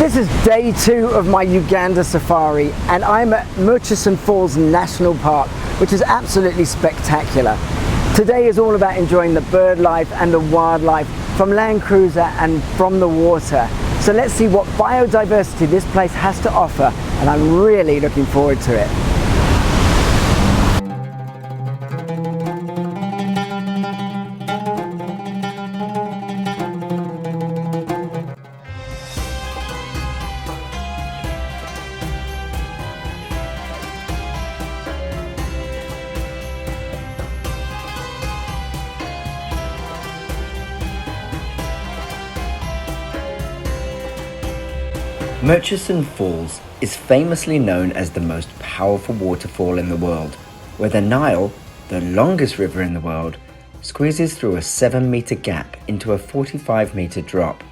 This is day 2 of my Uganda safari, and I'm at Murchison Falls National Park, which is absolutely spectacular. Today is all about enjoying the bird life and the wildlife from land cruiser and from the water. So let's see what biodiversity this place has to offer, and I'm really looking forward to it. Murchison Falls is famously known as the most powerful waterfall in the world, where the Nile, the longest river in the world, squeezes through a 7-meter gap into a 45-meter drop.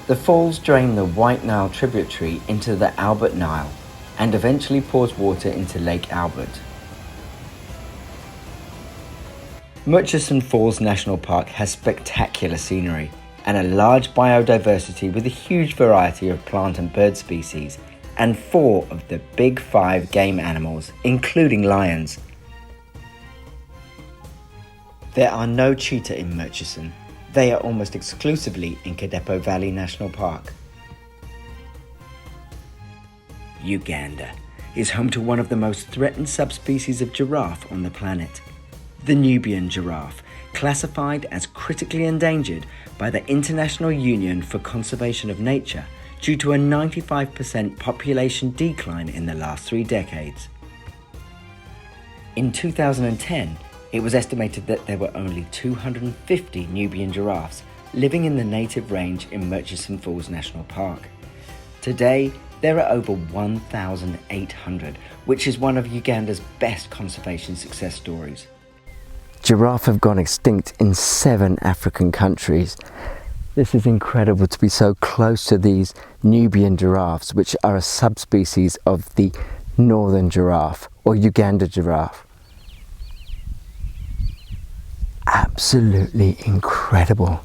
The falls drain the White Nile tributary into the Albert Nile and eventually pours water into Lake Albert. Murchison Falls National Park has spectacular scenery and a large biodiversity with a huge variety of plant and bird species, and 4 of the big 5 game animals, including lions. There are no cheetah in Murchison. They are almost exclusively in Kadepo Valley National Park. Uganda is home to one of the most threatened subspecies of giraffe on the planet, the Nubian giraffe, classified as critically endangered by the International Union for Conservation of Nature due to a 95% population decline in the last 3 decades. In 2010, it was estimated that there were only 250 Nubian giraffes living in the native range in Murchison Falls National Park. Today, there are over 1,800, which is one of Uganda's best conservation success stories. Giraffe have gone extinct in 7 African countries. This is incredible to be so close to these Nubian giraffes, which are a subspecies of the northern giraffe or Uganda giraffe. Absolutely incredible.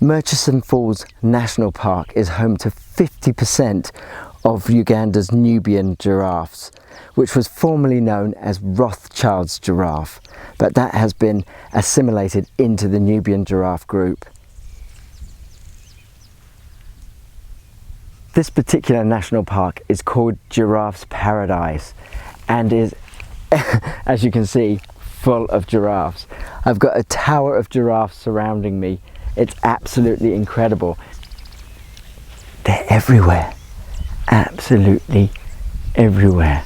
Murchison Falls National Park is home to 50% of Uganda's Nubian giraffes, which was formerly known as Rothschild's giraffe, but that has been assimilated into the Nubian giraffe group. This particular national park is called Giraffe's Paradise and is, as you can see, full of giraffes. I've got a tower of giraffes surrounding me. It's absolutely incredible. They're everywhere, absolutely everywhere.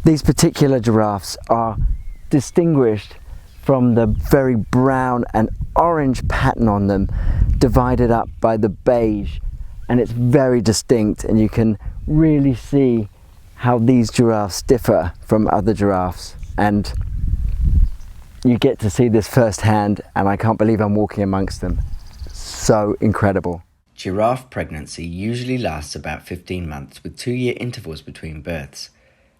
These particular giraffes are distinguished from the very brown and orange pattern on them, divided up by the beige, and it's very distinct, and you can really see how these giraffes differ from other giraffes, and you get to see this firsthand, and I can't believe I'm walking amongst them. So incredible. Giraffe pregnancy usually lasts about 15 months with 2-year intervals between births.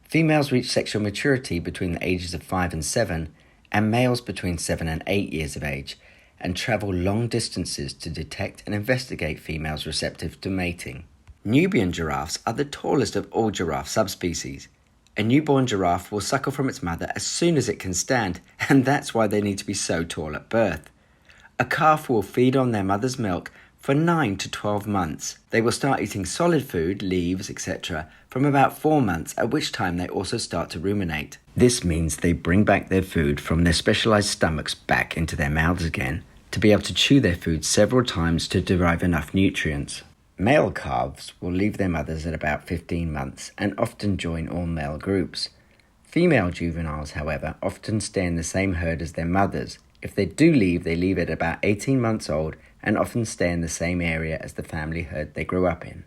Females reach sexual maturity between the ages of 5 and 7, and males between 7 and 8 years of age, and travel long distances to detect and investigate females receptive to mating. Nubian giraffes are the tallest of all giraffe subspecies. A newborn giraffe will suckle from its mother as soon as it can stand, and that's why they need to be so tall at birth. A calf will feed on their mother's milk for 9 to 12 months. They will start eating solid food, leaves, etc. from about 4 months, at which time they also start to ruminate. This means they bring back their food from their specialized stomachs back into their mouths again to be able to chew their food several times to derive enough nutrients. Male calves will leave their mothers at about 15 months and often join all male groups. Female juveniles, however, often stay in the same herd as their mothers. If they do leave, they leave at about 18 months old and often stay in the same area as the family herd they grew up in.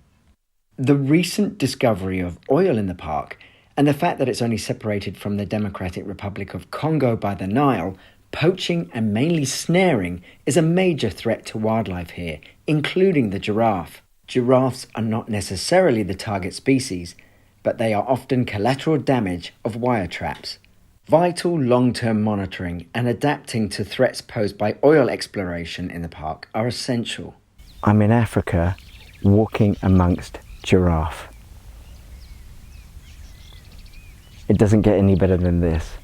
The recent discovery of oil in the park and the fact that it's only separated from the Democratic Republic of Congo by the Nile, poaching and mainly snaring is a major threat to wildlife here, including the giraffe. Giraffes are not necessarily the target species, but they are often collateral damage of wire traps. Vital long-term monitoring and adapting to threats posed by oil exploration in the park are essential. I'm in Africa, walking amongst giraffe. It doesn't get any better than this.